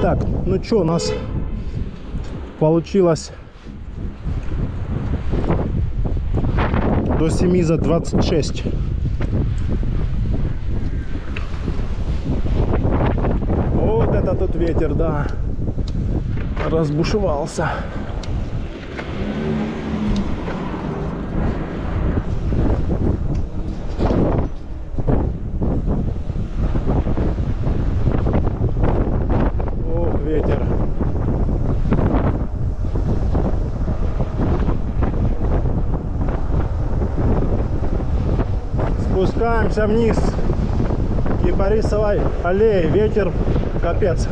Так, ну что, у нас получилось до 7 за 26. Вот это тут ветер, да, разбушевался. Ох, ветер. Спускаемся вниз Кипарисовой аллеи. Ветер капец.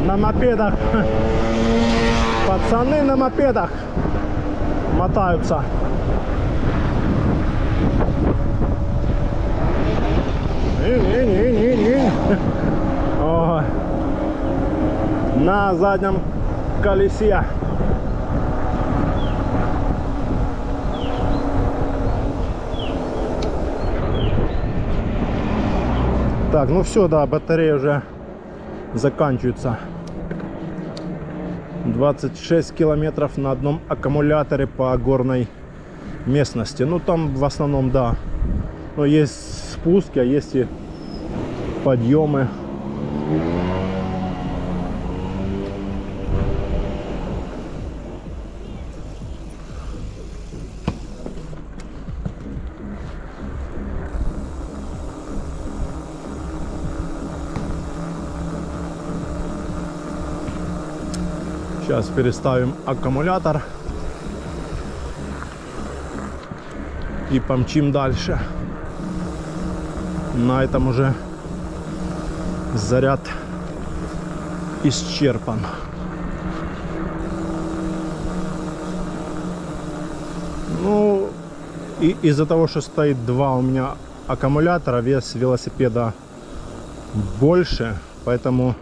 На мопедах. Пацаны на мопедах мотаются. О, на заднем колесе. Так, ну все, да, батарея уже заканчивается. 26 километров на одном аккумуляторе по горной местности. Ну там в основном, да, но есть спуски, а есть и подъемы. Сейчас переставим аккумулятор и помчим дальше. На этом уже заряд исчерпан. Ну и из-за того, что стоит два у меня аккумулятора, вес велосипеда больше, поэтому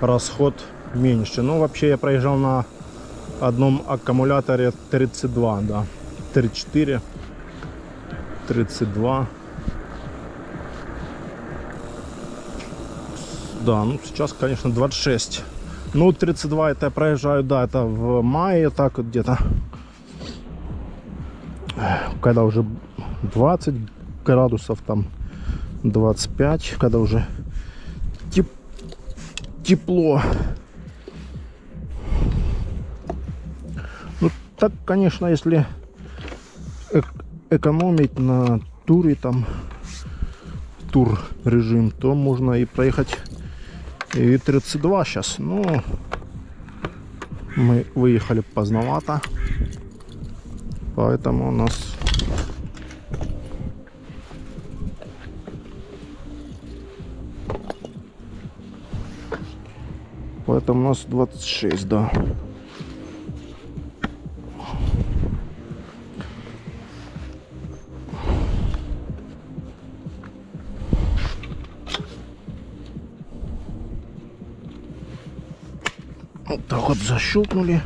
расход меньше. Но вообще я проезжал на одном аккумуляторе 32, да, 34, 32. Да, ну сейчас, конечно, 26. Ну, 32 это я проезжаю, да, это в мае, так вот где-то. Когда уже 20 градусов, там 25, когда уже тепло. Ну, так, конечно, если экономить на туре, там, тур режим, то можно и проехать и 32 сейчас. Ну, мы выехали поздновато, поэтому у нас у нас 26, да. Вот так вот защелкнули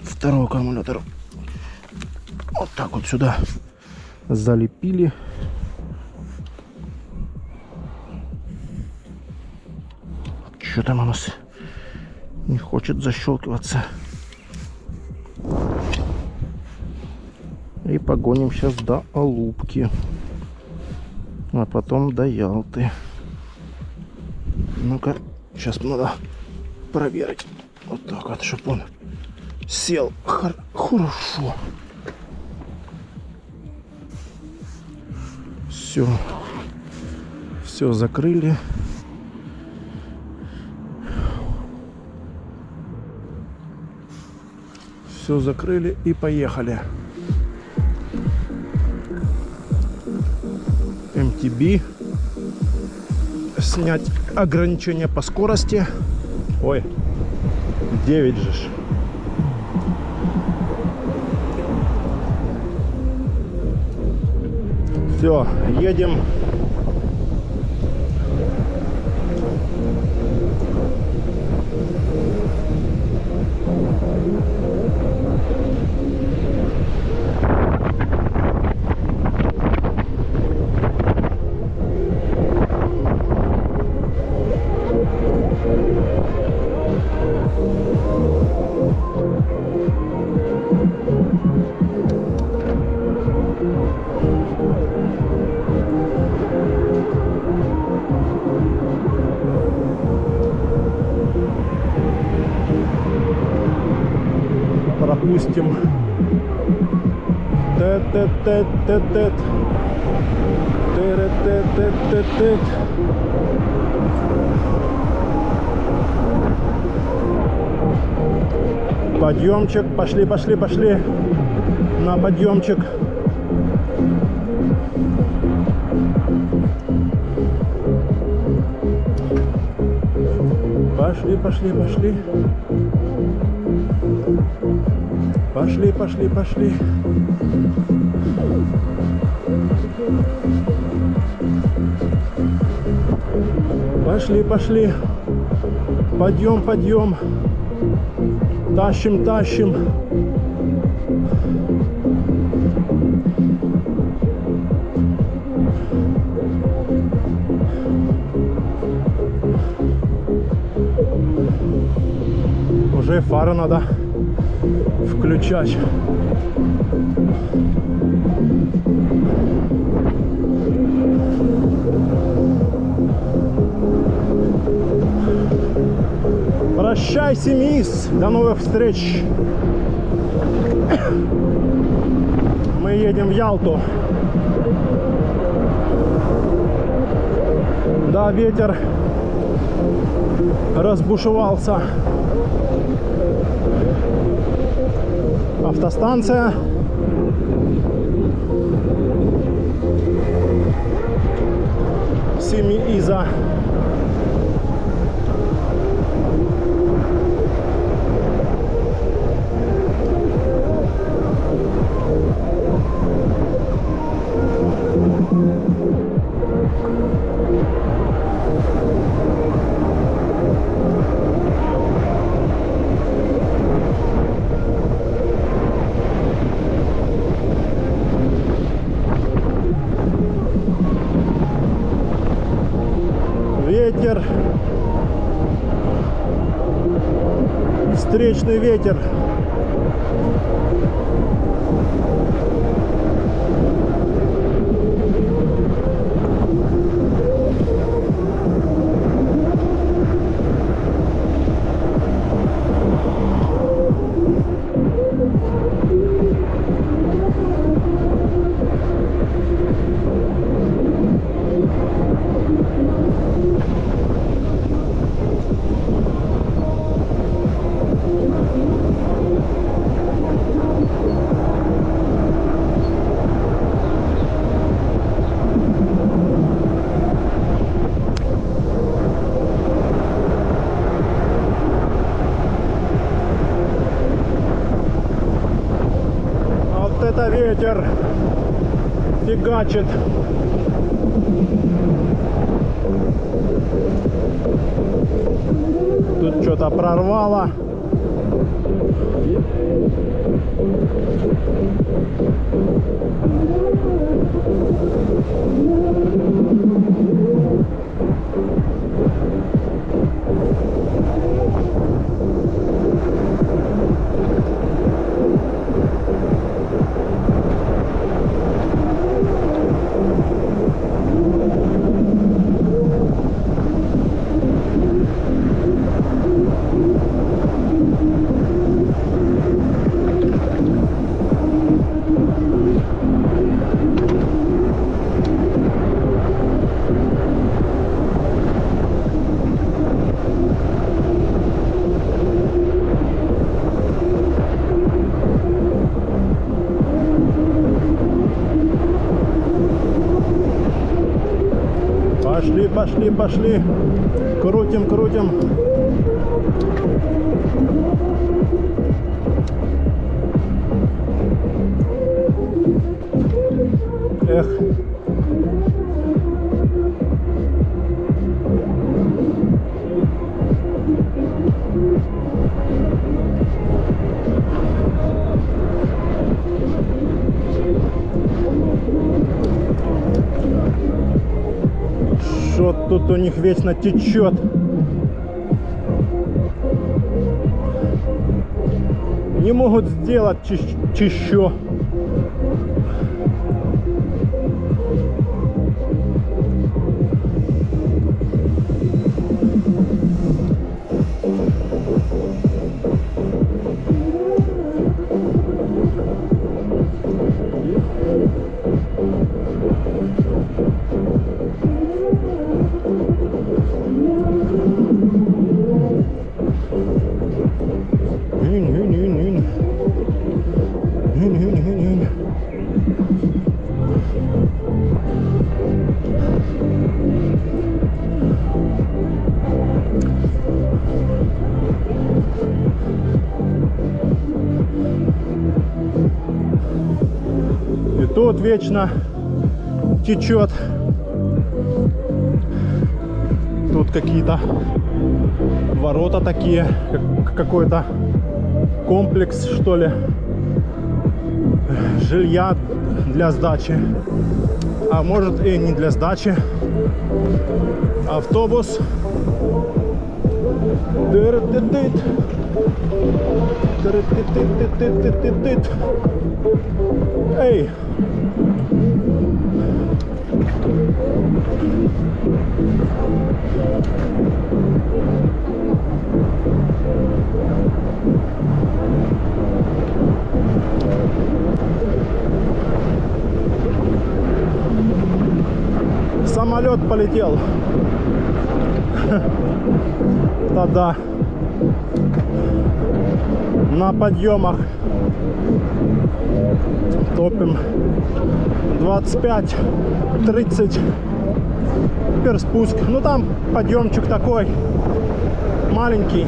второй аккумулятор. Вот так вот сюда залепили. Что там у нас не хочет защелкиваться. И погоним сейчас до Алупки, а потом до Ялты. Ну-ка, сейчас надо проверить. Вот так вот, чтобы он сел хорошо. Все закрыли. Все закрыли и поехали. MTB. Снять ограничение по скорости. Ой, 9 же. Все, едем. спустим. Тет-тет-тет-тет-тет. Тет-тет-тет-тет-тет. Подъемчик, пошли, пошли, пошли на подъемчик. Пошли, пошли, пошли. Пошли, пошли, пошли. Пошли, пошли. Подъем, подъем. Тащим, тащим. Уже фары надо включать. Прощай, Семис, до новых встреч. Мы едем в Ялту. Да, ветер разбушевался. Автостанция. Семииза. Ветер, встречный ветер. Это ветер фигачит. Тут что-то прорвало. Пошли, пошли, пошли. Крутим, крутим. Эх. Что тут у них вечно течет. Не могут сделать чище. течет вечно, течет. Тут какие-то ворота такие, какой-то комплекс, что ли, жилья для сдачи, а может и не для сдачи. Автобус. Эй! Самолет полетел. Да-да. На подъемах топим 25-30. Теперь спуск. Ну там подъемчик такой маленький.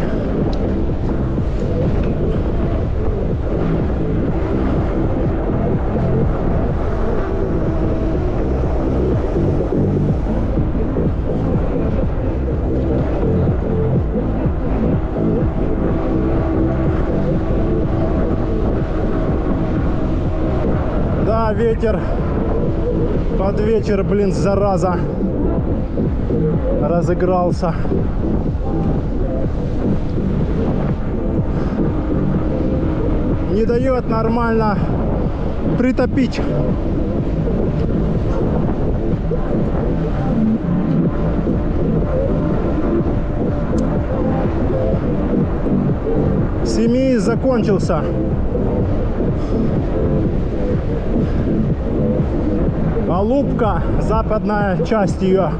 Да, ветер под вечер, блин, зараза, разыгрался. Не дает нормально притопить. Семииз закончился. Алупка, западная часть ее.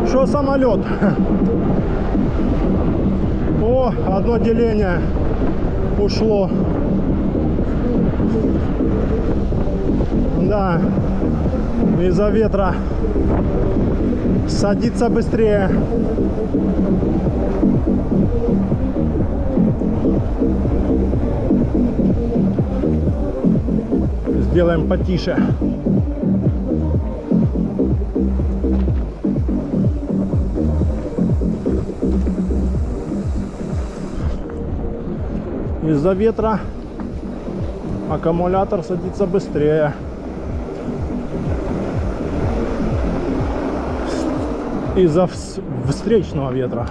Что самолет? О, одно деление ушло. Да, из-за ветра садится быстрее. Сделаем потише. Из-за ветра аккумулятор садится быстрее. Из-за встречного ветра.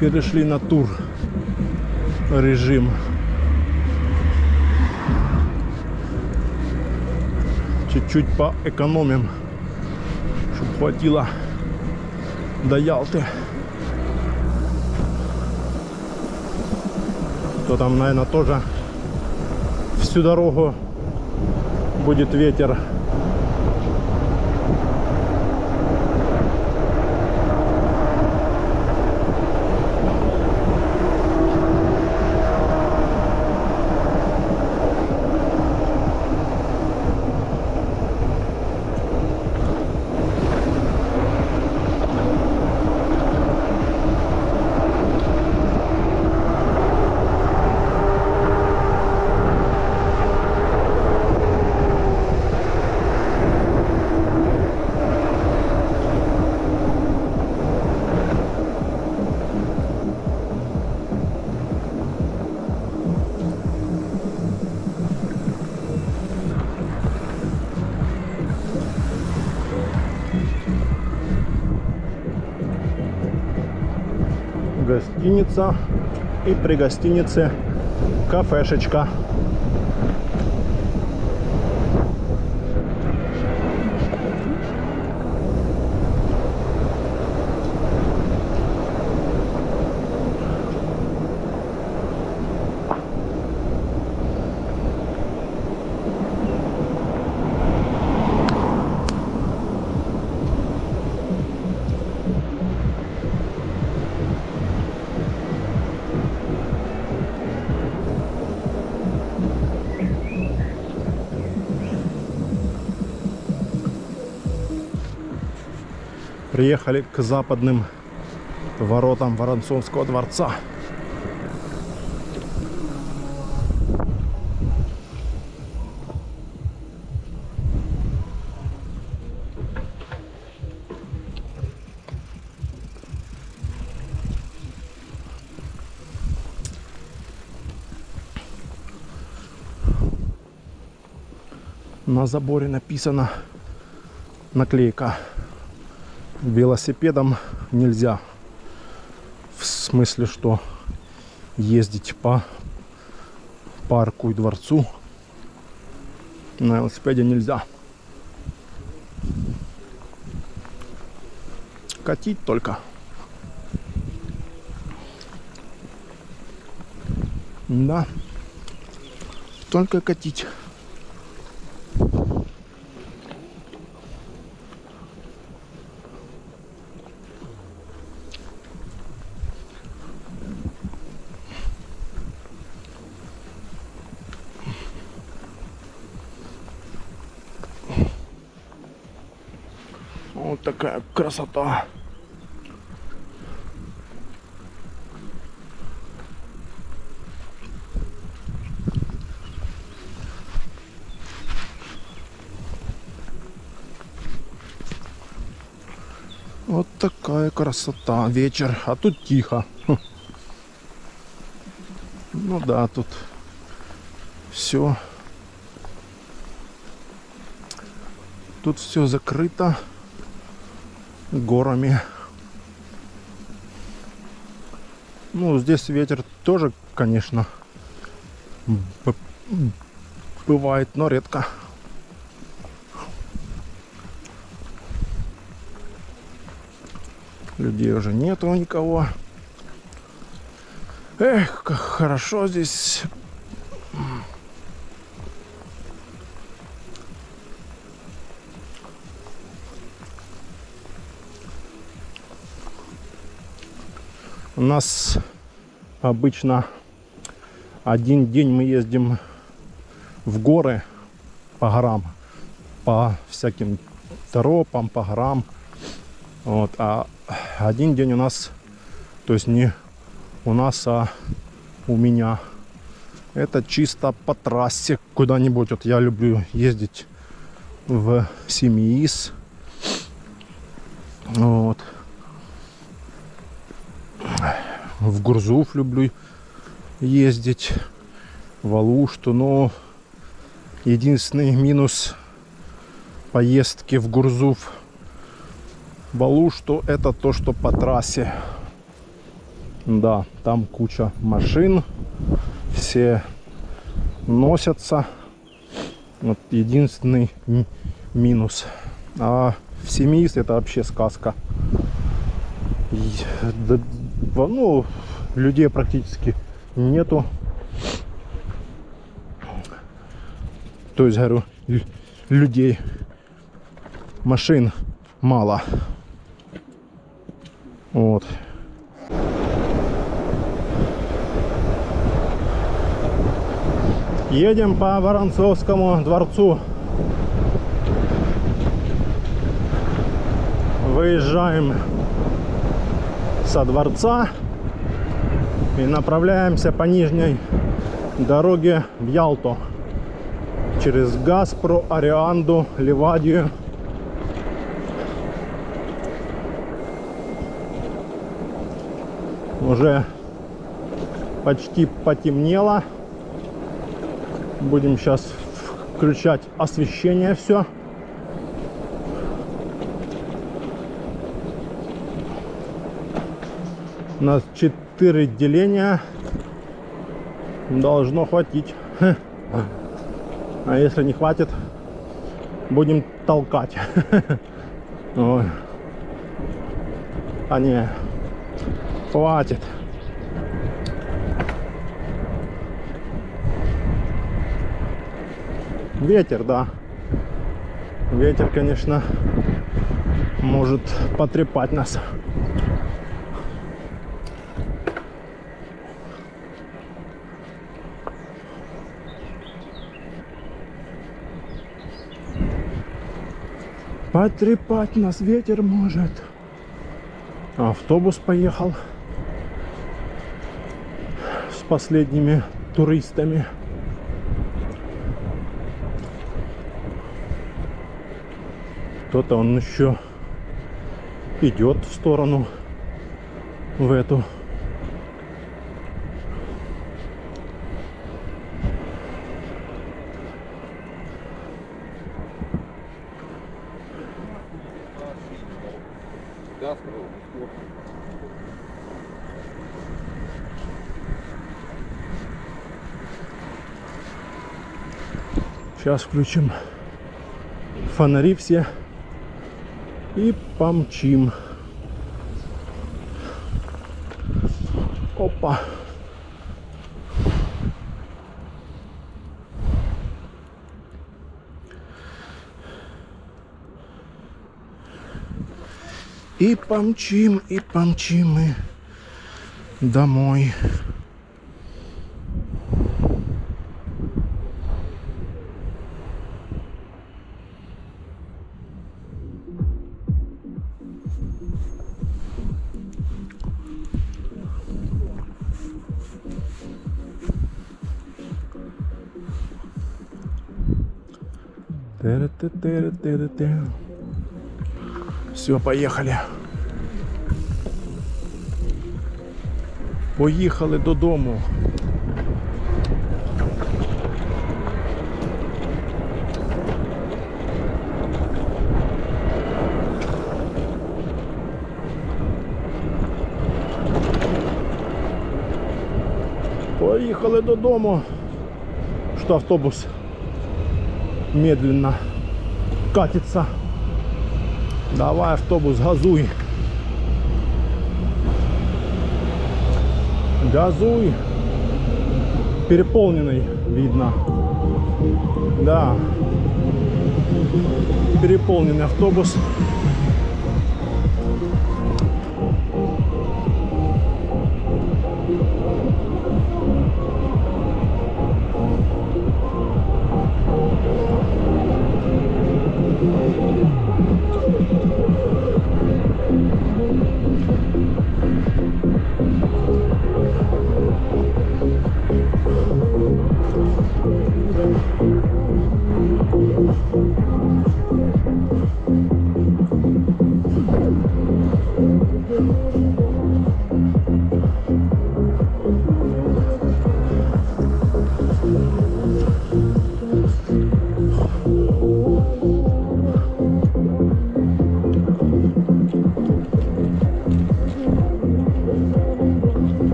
Перешли на тур режим. Чуть-чуть поэкономим, чтобы хватило до Ялты. То там, наверное, тоже всю дорогу будет ветер. Гостиница, и при гостинице кафешечка. Приехали к западным воротам Воронцовского дворца. На заборе написана наклейка: велосипедом нельзя. В смысле, что ездить по парку и дворцу на велосипеде нельзя. Катить только. Да, только катить. Вот такая красота. Вот такая красота. Вечер, а тут тихо. Ну да, тут все. Тут все закрыто горами. Ну, здесь ветер тоже, конечно, бывает, но редко. Людей уже нету никого. Эх, как хорошо здесь. У нас обычно один день мы ездим в горы по горам, по всяким тропам, по горам. Вот, а один день у нас, то есть не у нас, а у меня, это чисто по трассе куда-нибудь. Вот я люблю ездить в Семиис. Вот. В Гурзуф люблю ездить, в Алушту, но единственный минус поездки в Гурзуф, в Алушту, это то, что по трассе. Да, там куча машин, все носятся. Вот единственный минус. А в Семиис это вообще сказка. Ну, людей практически нету. То есть, говорю, людей, машин мало. Вот. Едем по Воронцовскому дворцу. Выезжаем со дворца и направляемся по нижней дороге в Ялту. Через Гаспру, Арианду, Ливадию. Уже почти потемнело. Будем сейчас включать освещение все. У нас 4 деления. Должно хватить. А если не хватит, будем толкать. Ой. А не, хватит. Ветер, да. Ветер, конечно, может потрепать нас. Потрепать нас ветер может. Автобус поехал с последними туристами. Кто-то он еще идет в сторону, в эту. Сейчас включим фонари все и помчим. Опа. И помчим мы домой. Все, поехали. Поїхали додому. Поїхали додому. Что автобус медленно катится. Давай, автобус, газуй. Газуй. Переполненный, видно. Да. Переполненный автобус.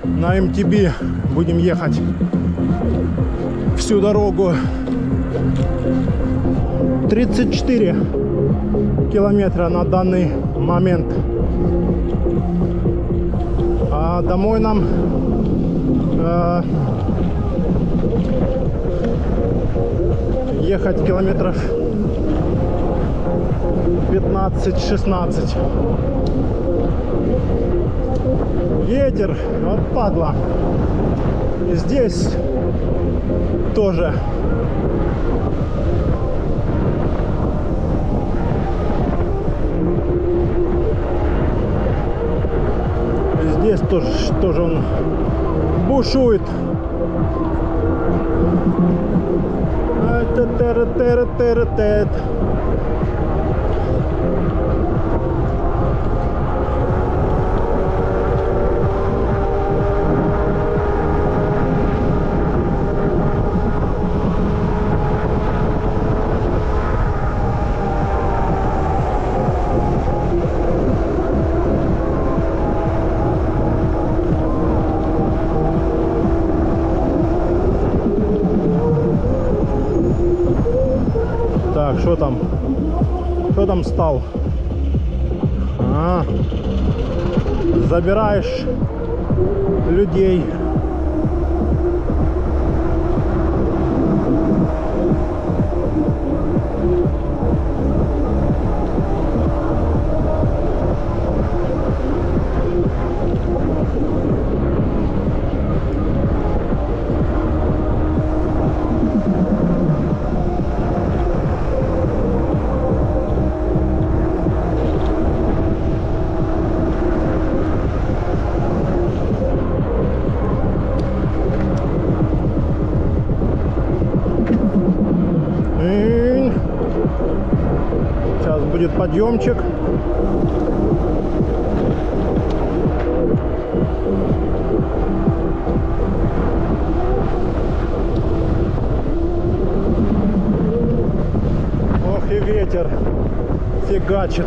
На МТБ будем ехать всю дорогу. 34 километра на данный момент. А домой нам ехать километров 15-16. Ветер, вот падла. И здесь тоже. Здесь тоже он бушует. Так, что там? Что там стал? Забираешь людей. Сейчас будет подъемчик. Ох и ветер фигачит.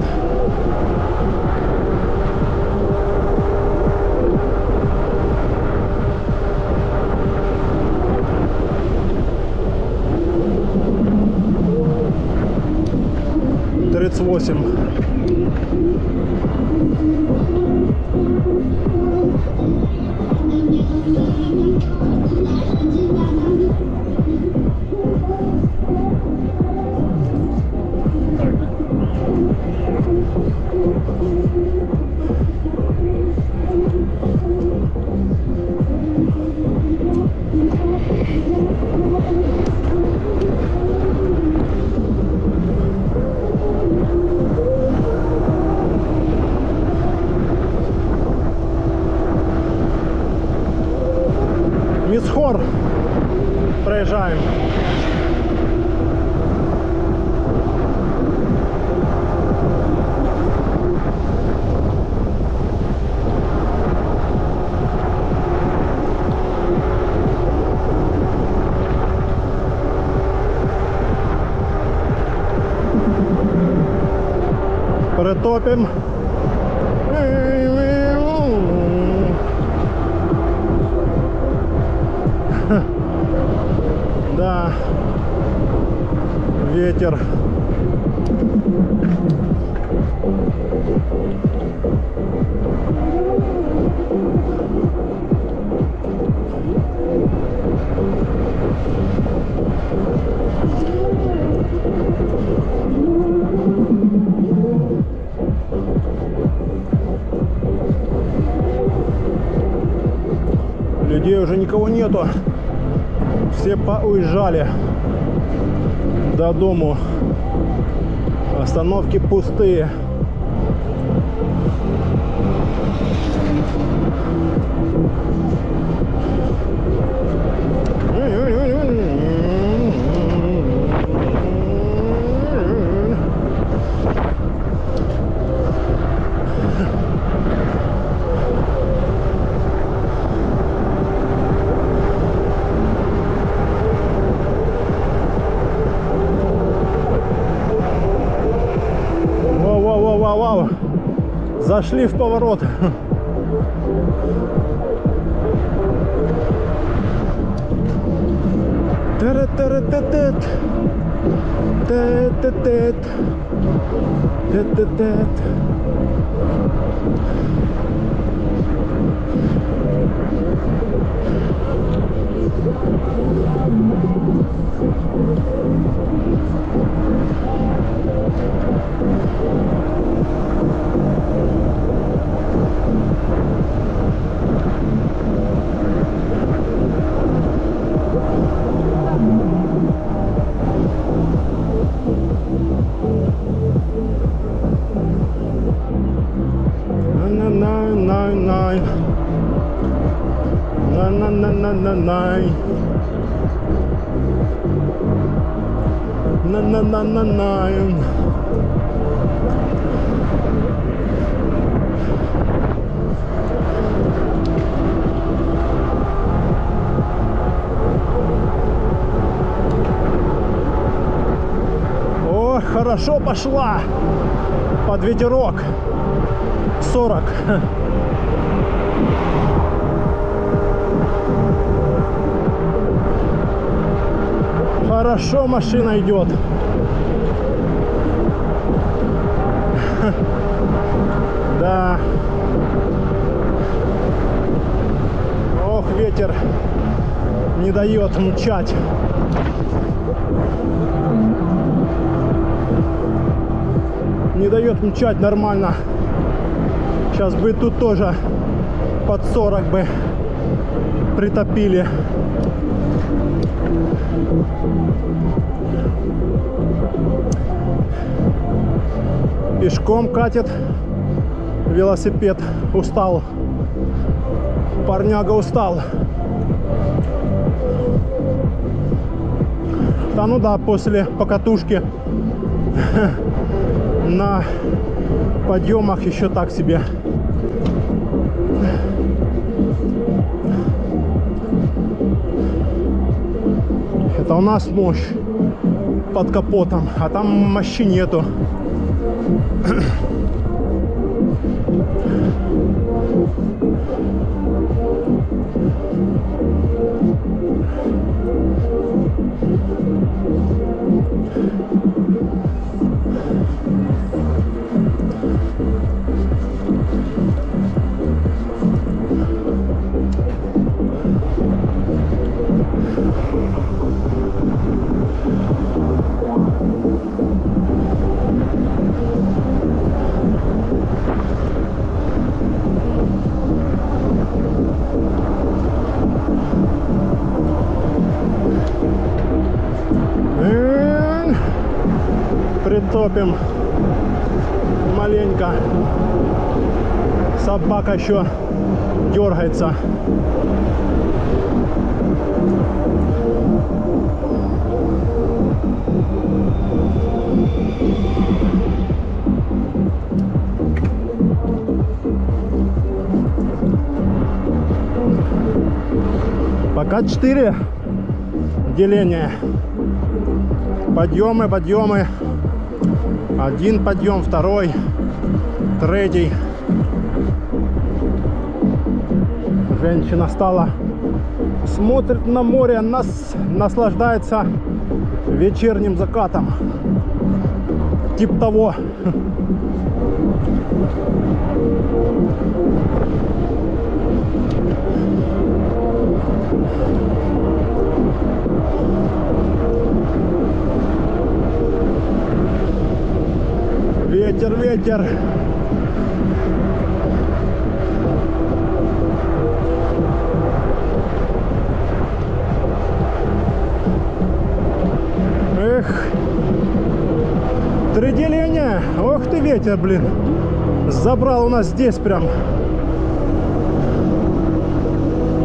Восемь. Мисхор проезжаем. Притопим. Да, ветер. Людей уже никого нету. Все уезжали до дому. Остановки пустые. Вау, зашли в поворот. Тет-тет-тет. Тет-тет-тет. Тет-тет-тет. О, хорошо пошла под ветерок. 40. Хорошо машина идет. Да. Ох, ветер не дает мчать. Не дает мчать нормально. Сейчас бы тут тоже под 40 бы притопили. Пешком катит велосипед. Устал. Парняга устал. Да ну да, после покатушки на подъемах еще так себе. Это у нас мощь под капотом, а там мощи нету. Притопим маленько. Собака еще дергается. Пока 4 деления. Подъемы, подъемы. Один подъем, второй, третий. Женщина стала, смотрит на море, наслаждается вечерним закатом. Тип того. Ветер, ветер. Эх. 3 деления. Ох ты, ветер, блин. Забрал у нас здесь прям.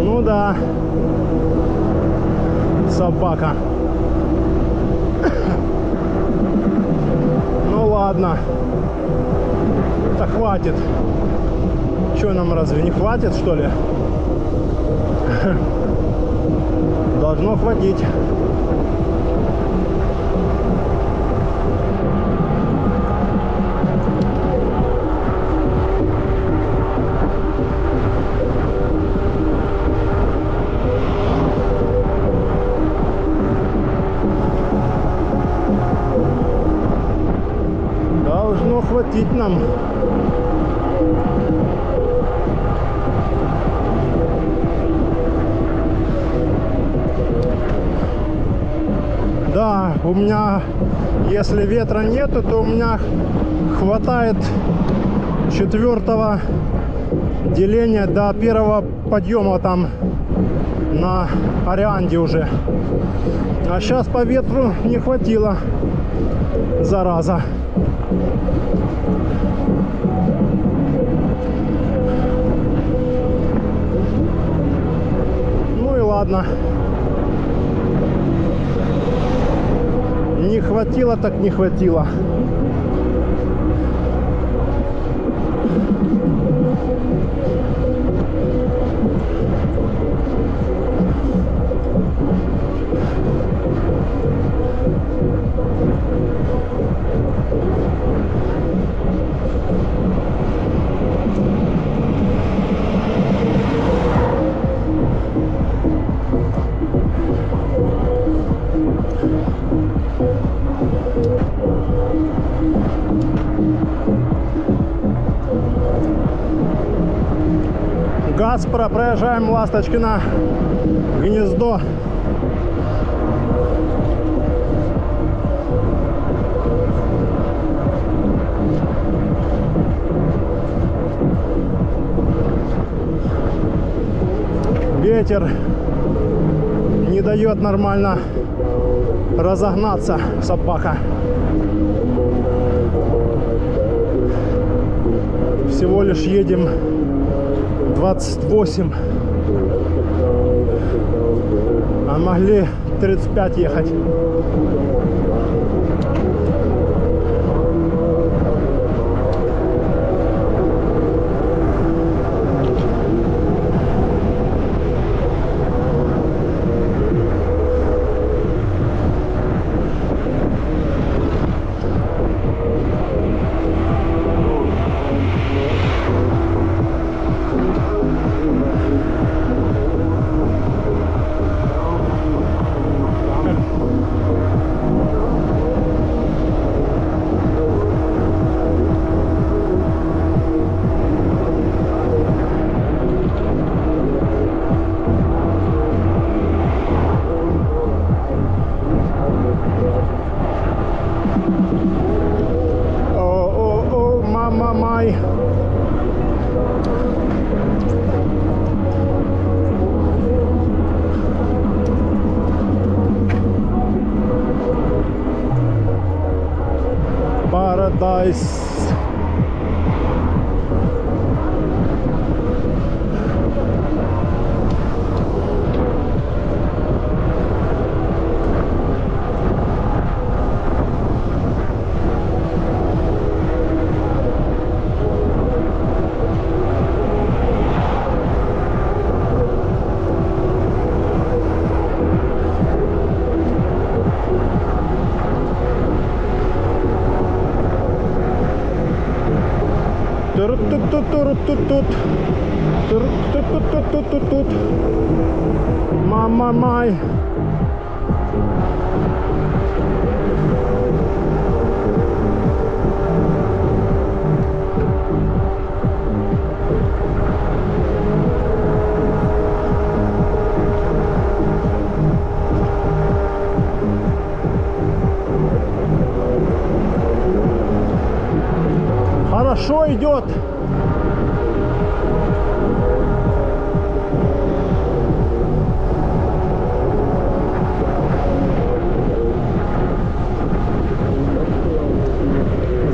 Ну да. Собака. Ну ладно. Да хватит. Что нам, разве не хватит, что ли? Должно хватить. хватить нам. Да, у меня, если ветра нету, то у меня хватает 4-го деления до 1-го подъема там на Орианде уже. А сейчас по ветру не хватило, зараза. Ну и ладно. Не хватило, так не хватило. Газ, проезжаем Ласточкино гнездо. Ветер не дает нормально разогнаться, собака. Всего лишь едем 28, а могли 35 ехать. Paradise. Мама май. Хорошо идет.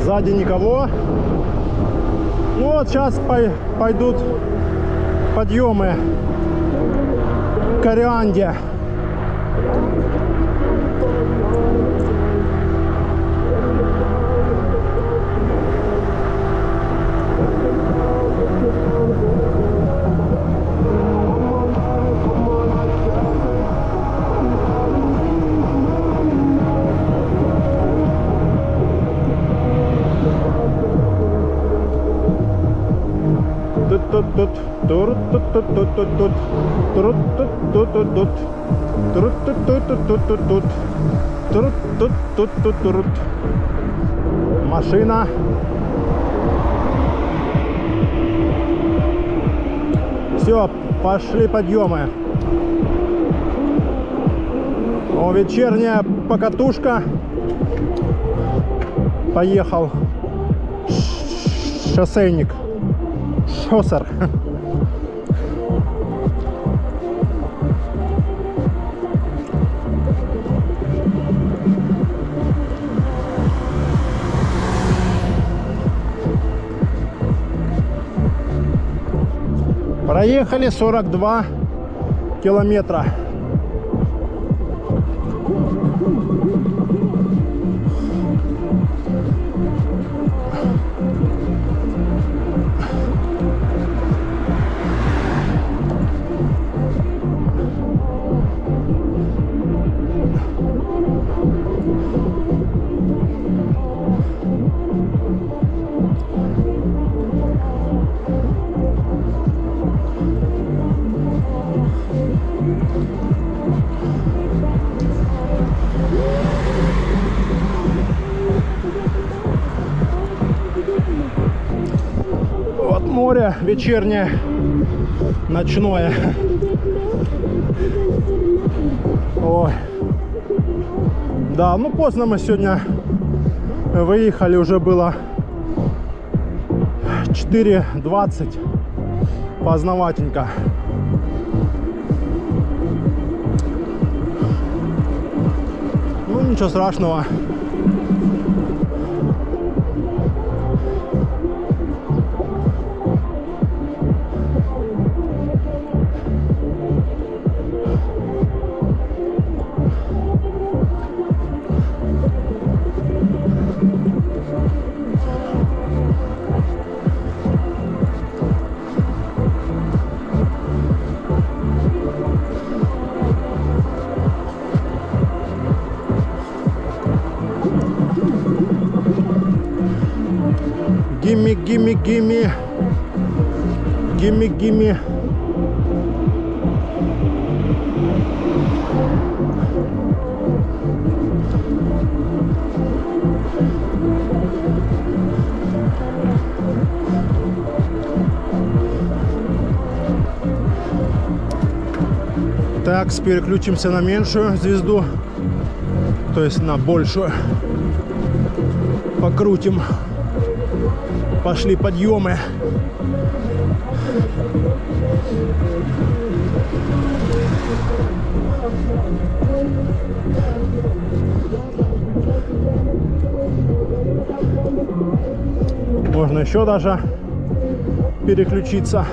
Сзади никого. Ну вот сейчас пойдут подъемы к Орианде. Машина Все, пошли подъемы. О, вечерняя покатушка. Поехал. Шоссейник. Шоссер. Проехали 42 километра. Море вечернее, ночное. Ой. Да, ну поздно мы сегодня выехали, уже было 4:20, поздноватенько. Ну ничего страшного. Gimme, gimme, gimme. Gimme, gimme. Так, переключимся на меньшую звезду, то есть на большую. Покрутим. Пошли подъемы. Можно еще даже переключиться.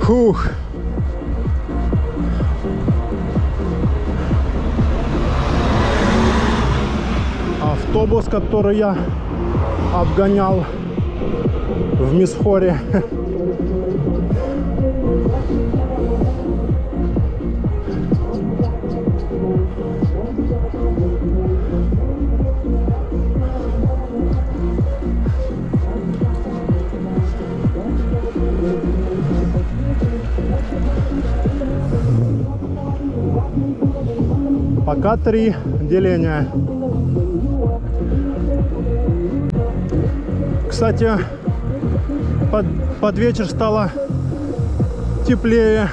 Фух. Автобус, который я обгонял в Мисхоре. Пока 3 деления. Кстати, под вечер стало теплее.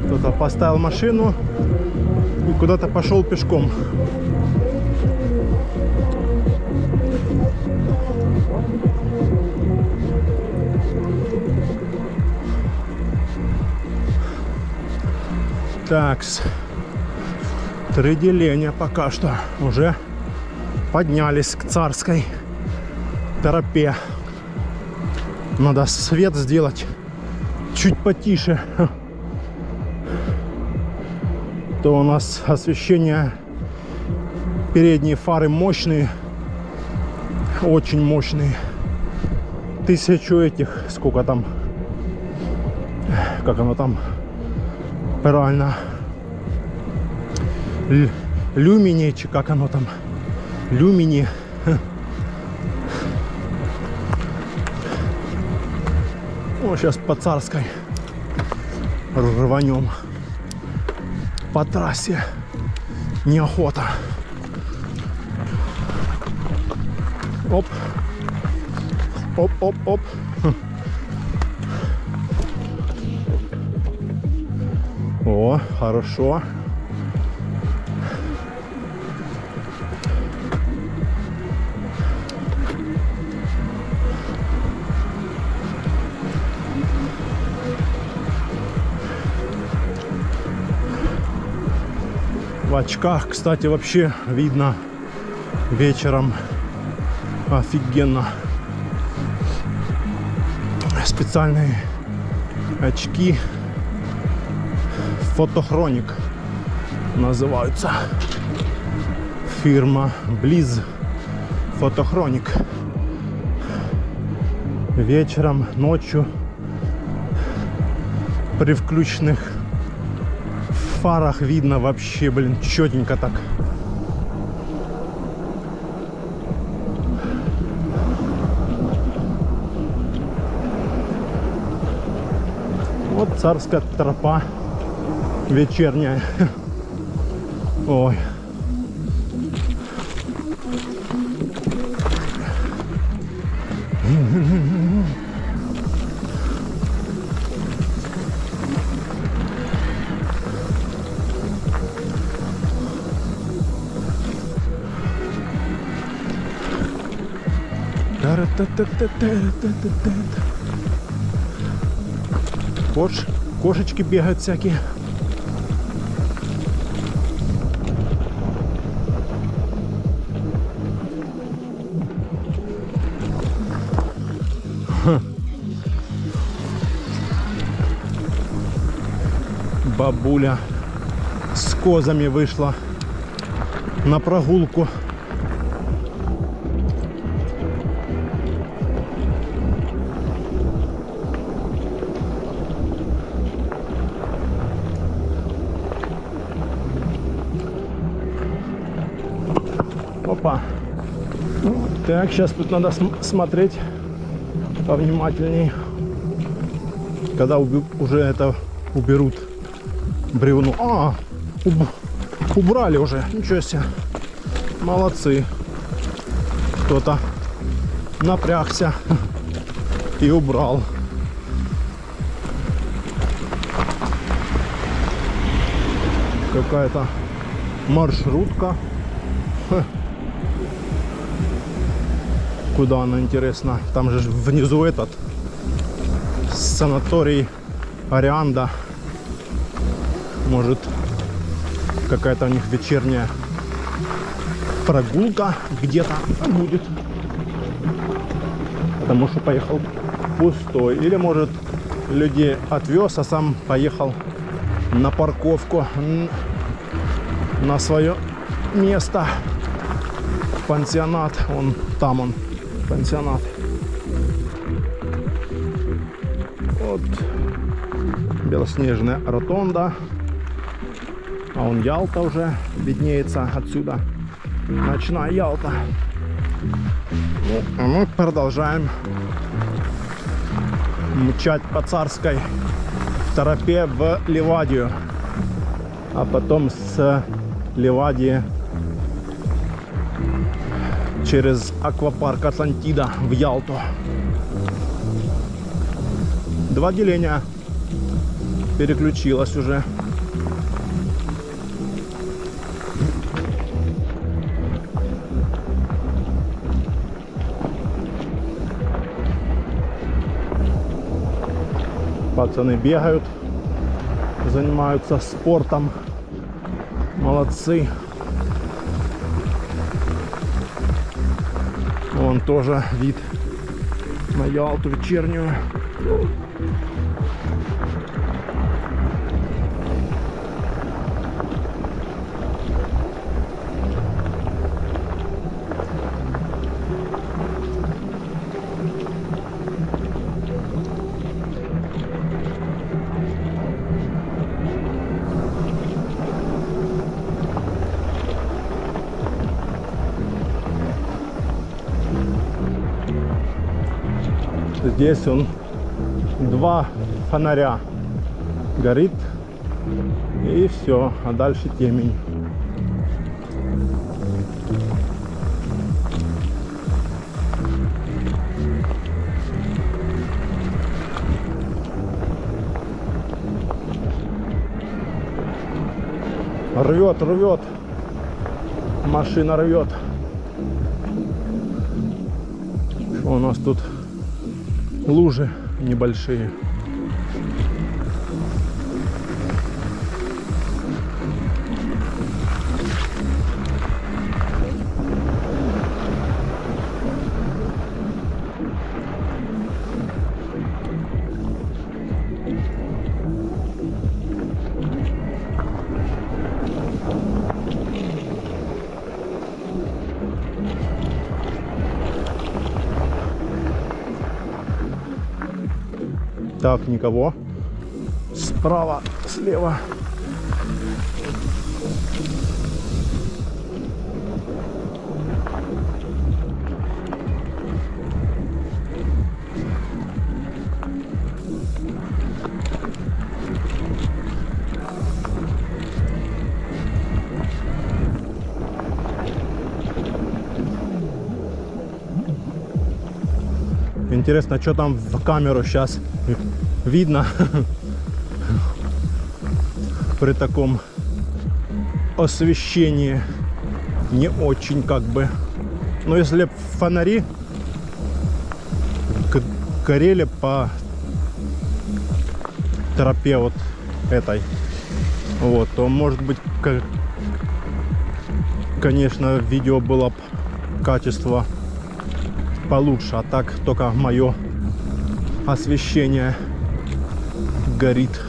Кто-то поставил машину и куда-то пошел пешком. Такс. 3 деления пока что. Уже поднялись к Царской тропе. Надо свет сделать чуть потише. То у нас освещение, передние фары мощные, очень мощные. 1000 этих, сколько там, как оно там правильно, Люмини, чи как оно там, люмини. О, сейчас по Царской рванем по трассе. Неохота. Оп. Оп, оп, оп. О, хорошо. В очках, кстати, вообще видно вечером офигенно. Специальные очки Фотохроник называются. Фирма Близ Фотохроник. Вечером, ночью при включенных фарах видно вообще, блин, четенько так. Вот Царская тропа вечерняя. Ой. Кошечки бегают всякие. Бабуля с козами вышла на прогулку. Опа. Так, сейчас тут надо смотреть повнимательней. Когда уже это уберут бревно. А, убрали уже. Ничего себе. Молодцы. Кто-то напрягся и убрал. Какая-то маршрутка. Куда она, интересно? Там же внизу этот санаторий Арианда. Может, какая-то у них вечерняя прогулка где-то будет. Потому что поехал пустой. Или, может, людей отвез, а сам поехал на парковку, на свое место. Пансионат. Там он. Пансионат. Вот белоснежная ротонда. А он Ялта уже виднеется отсюда. Ночная Ялта. Ну, а мы продолжаем мчать по Царской тропе в Ливадию. А потом с Ливадии через аквапарк Атлантида в Ялту. 2 деления. Переключилась уже. Пацаны бегают, занимаются спортом. Молодцы. Вон тоже вид на Ялту вечернюю. Здесь он 2 фонаря горит, и все, а дальше темень. Рвет, рвет. Машина рвет. Что у нас тут? Лужи небольшие. Так, никого. Справа, слева. Интересно, что там в камеру сейчас видно при таком освещении. Не очень как бы. Но если фонари горели по тропе вот этой, вот, то может быть, конечно, видео было бы качество получше, а так только мое освещение горит.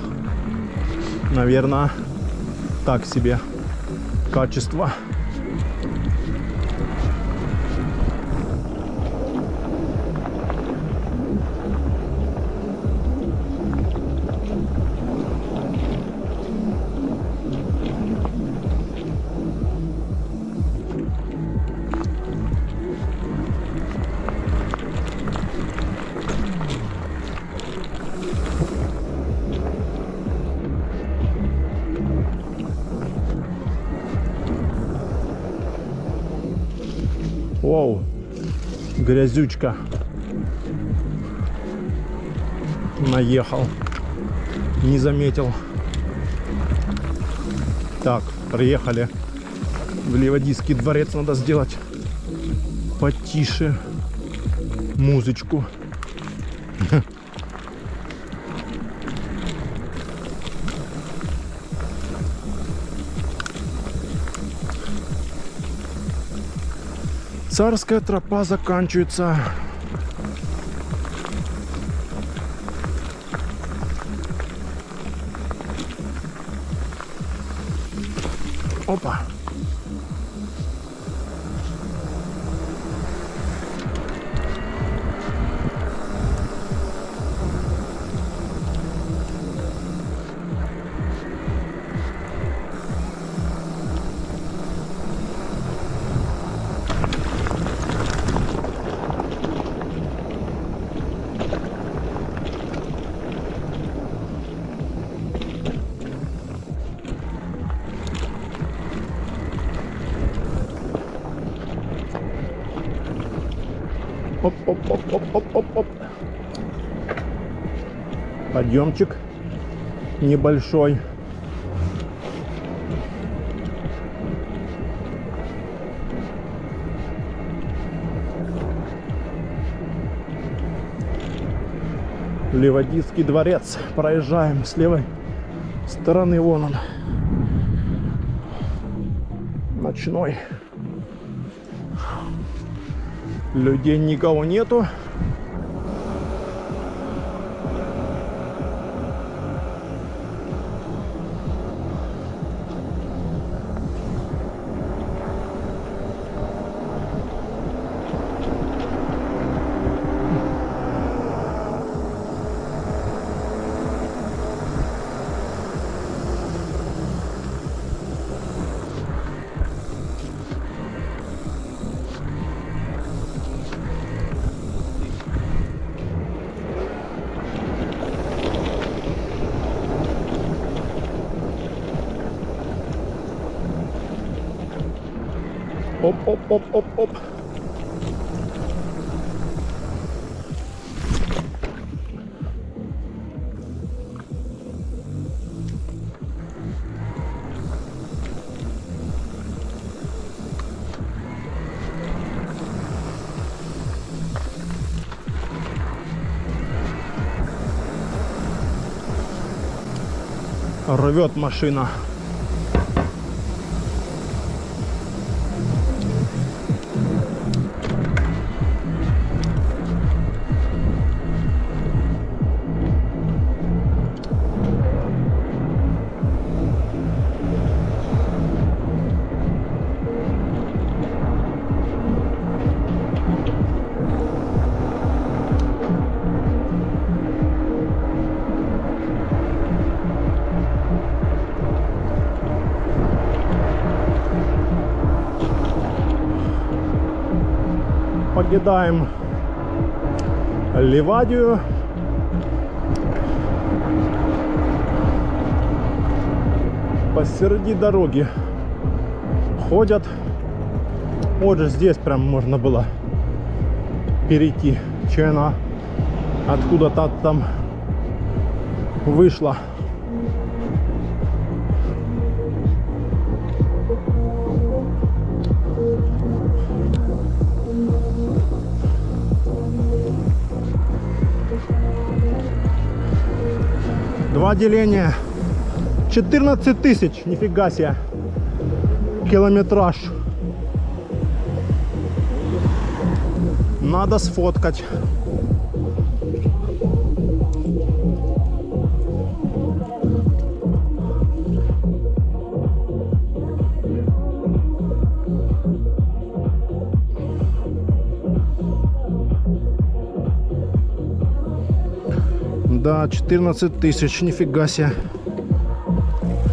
Наверное, так себе качество. Воу, грязючка. Наехал, не заметил. Так, приехали в Ливадийский дворец. Надо сделать потише музычку. Царская тропа заканчивается. Опа. Оп-оп-оп-оп-оп-оп-оп. Подъемчик небольшой. Ливадийский дворец. Проезжаем с левой стороны. Вон он. Ночной. Людей никого нету. Оп-оп-оп-оп-оп. Рвет машина. Покидаем Ливадию. Посреди дороги ходят. Вот же здесь прям можно было перейти. Че она откуда-то там вышла. Два деления. 14 тысяч. Нифига себе. Километраж. Надо сфоткать. Да, 14 тысяч, нифига себе.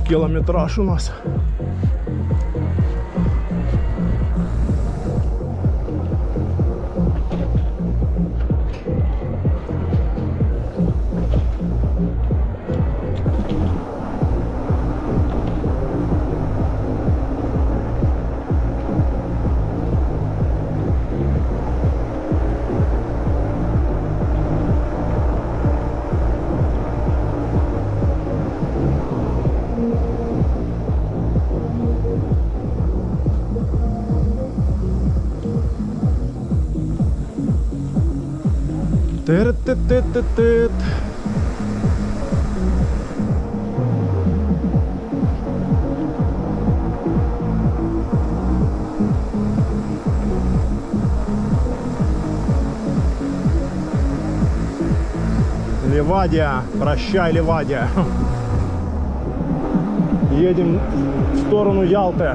Километраж у нас. Тет-тет-тет-тет. Ливадия, прощай, Ливадия. Едем в сторону Ялты.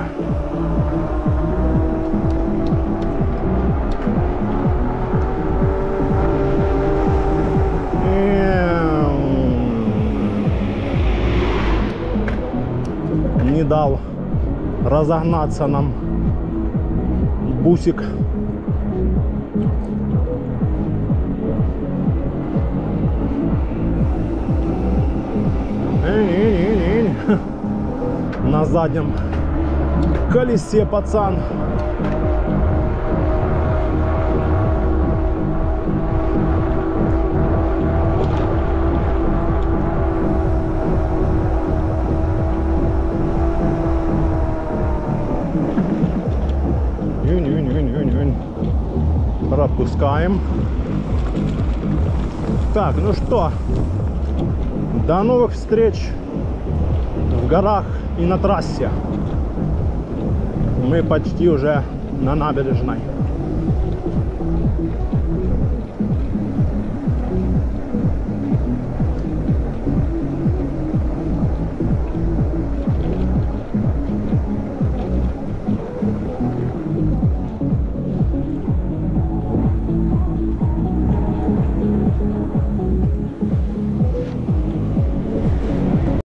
Не дал разогнаться нам бусик. На заднем колесе, пацан. Пропускаем. Так, ну что, до новых встреч в горах и на трассе. Мы почти уже на набережной.